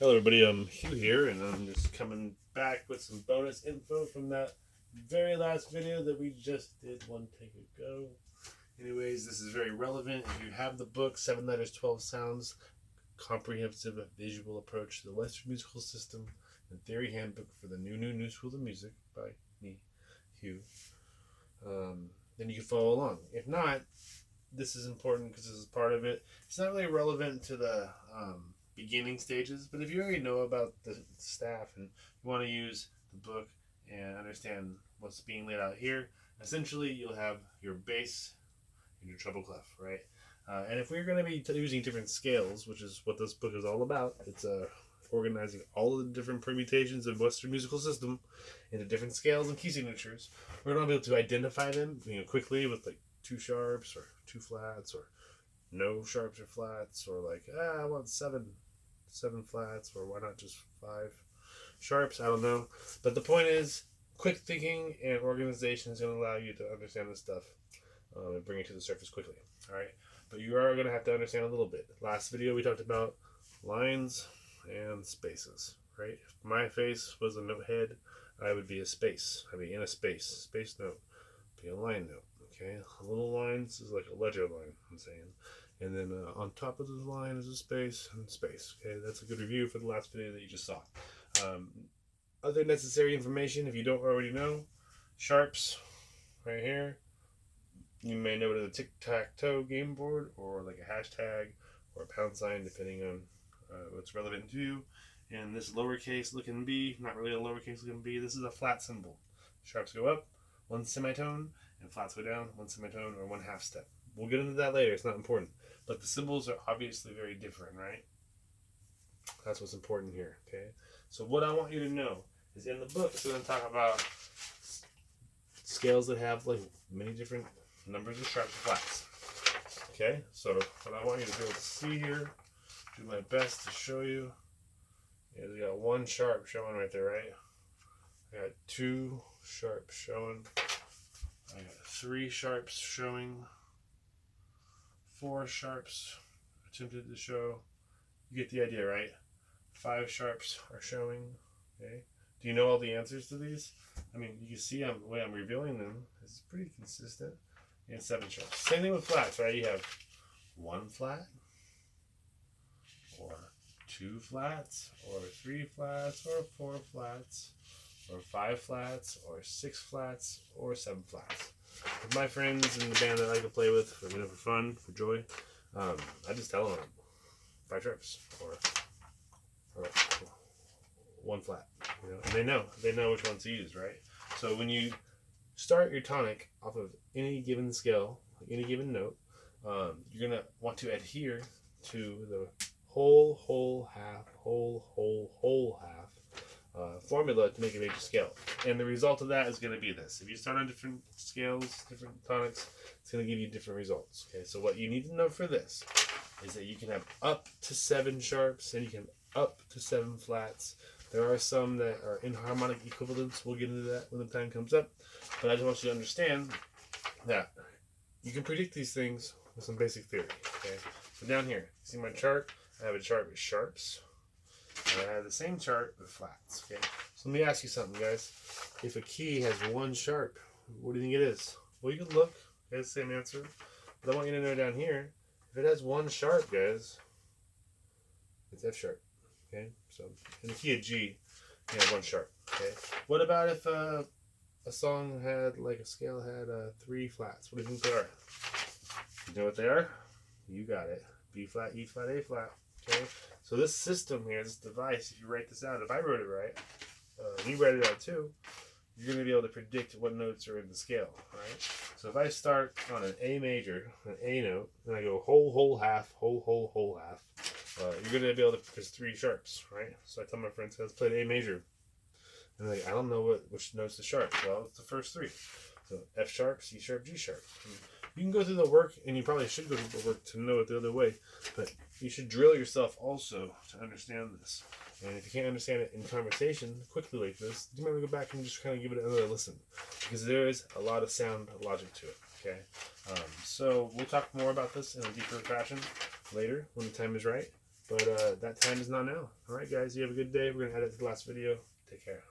Hello, everybody. I'm Hugh here, and I'm just coming back with some bonus info from that very last video that we just did one take ago. Anyways, this is very relevant. If you have the book, 7 Letters, 12 Sounds, Comprehensive Visual Approach to the Western Musical System, and Theory Handbook for the New School of Music by me, Hugh, then you can follow along. If not, this is important because this is part of it. It's not really relevant to the beginning stages, but if you already know about the staff and you want to use the book and understand what's being laid out here, essentially you'll have your bass and your treble clef, right? And if we're going to be using different scales, which is what this book is all about, it's organizing all of the different permutations of Western musical system into different scales and key signatures. We're going to be able to identify them, quickly with like two sharps or two flats or no sharps or flats, or like I want seven flats, or why not just five sharps? I don't know. But the point is, quick thinking and organization is going to allow you to understand this stuff and bring it to the surface quickly. All right, but you are going to have to understand a little bit. Last video we talked about lines and spaces. Right? If my face was a note head, I would be a space. I'd be in a space note, be a line note. Okay, little lines is like a ledger line, I'm saying. And then on top of the line is a space and space. Okay, that's a good review for the last video that you just saw. Other necessary information, if you don't already know, sharps right here. You may know it as a tic-tac-toe game board, or like a hashtag or a pound sign, depending on what's relevant to you. And this lowercase looking B, not really a lowercase looking B, this is a flat symbol. Sharps go up, one semitone, and flats go down, one semitone or one half step. We'll get into that later, it's not important. But the symbols are obviously very different, right? That's what's important here, okay? So what I want you to know is in the book, it's going to talk about scales that have like many different numbers of sharps and flats. Okay, so what I want you to be able to see here, do my best to show you, is we got one sharp showing right there, right? I got two sharps showing. I got three sharps showing. Four sharps attempted to show. You get the idea, right? Five sharps are showing. Okay. Do you know all the answers to these? I mean, you can see the way I'm revealing them is pretty consistent. And seven sharps. Same thing with flats, right? You have one flat, or two flats, or three flats, or four flats, or five flats, or six flats, or seven flats. With my friends in the band that I like to play with, for fun, for joy, I just tell them five sharps or one flat, and they know which ones to use, right? So when you start your tonic off of any given scale, any given note, you're gonna want to adhere to the whole, half, whole, half formula to make a major scale. And the result of that is going to be this. If you start on different scales, different tonics, it's going to give you different results. Okay, so what you need to know for this is that you can have up to seven sharps and you can have up to seven flats. There are some that are inharmonic equivalents. We'll get into that when the time comes up. But I just want you to understand that you can predict these things with some basic theory. Okay, so down here, see my chart? I have a chart with sharps. And I have the same chart with flats. Okay, so let me ask you something, guys. If a key has one sharp, what do you think it is? Well, you can look. It's the same answer. But I want you to know down here, if it has one sharp, guys, it's F sharp. Okay, so in the key of G, you have one sharp. Okay, what about if a song had, like a scale had three flats? What do you think they are? You know what they are? You got it. B flat, E flat, A flat. Okay, so this system here, this device, if you write this out, if I wrote it right, and you write it out too, you're going to be able to predict what notes are in the scale, right? So if I start on an A major, an A note, and I go whole, half, whole, half, you're going to be able to, there's three sharps, right? So I tell my friends, let's play the A major. And they're like, I don't know which note's the sharp. Well, it's the first three. So F sharp, C sharp, G sharp. You can go through the work, and you probably should go through the work to know it the other way, but you should drill yourself also to understand this. And if you can't understand it in conversation quickly like this, you might want to go back and just kind of give it another listen, because there is a lot of sound logic to it. Okay, so we'll talk more about this in a deeper fashion later when the time is right. But that time is not now. All right, guys, you have a good day. We're going to add it to the last video. Take care.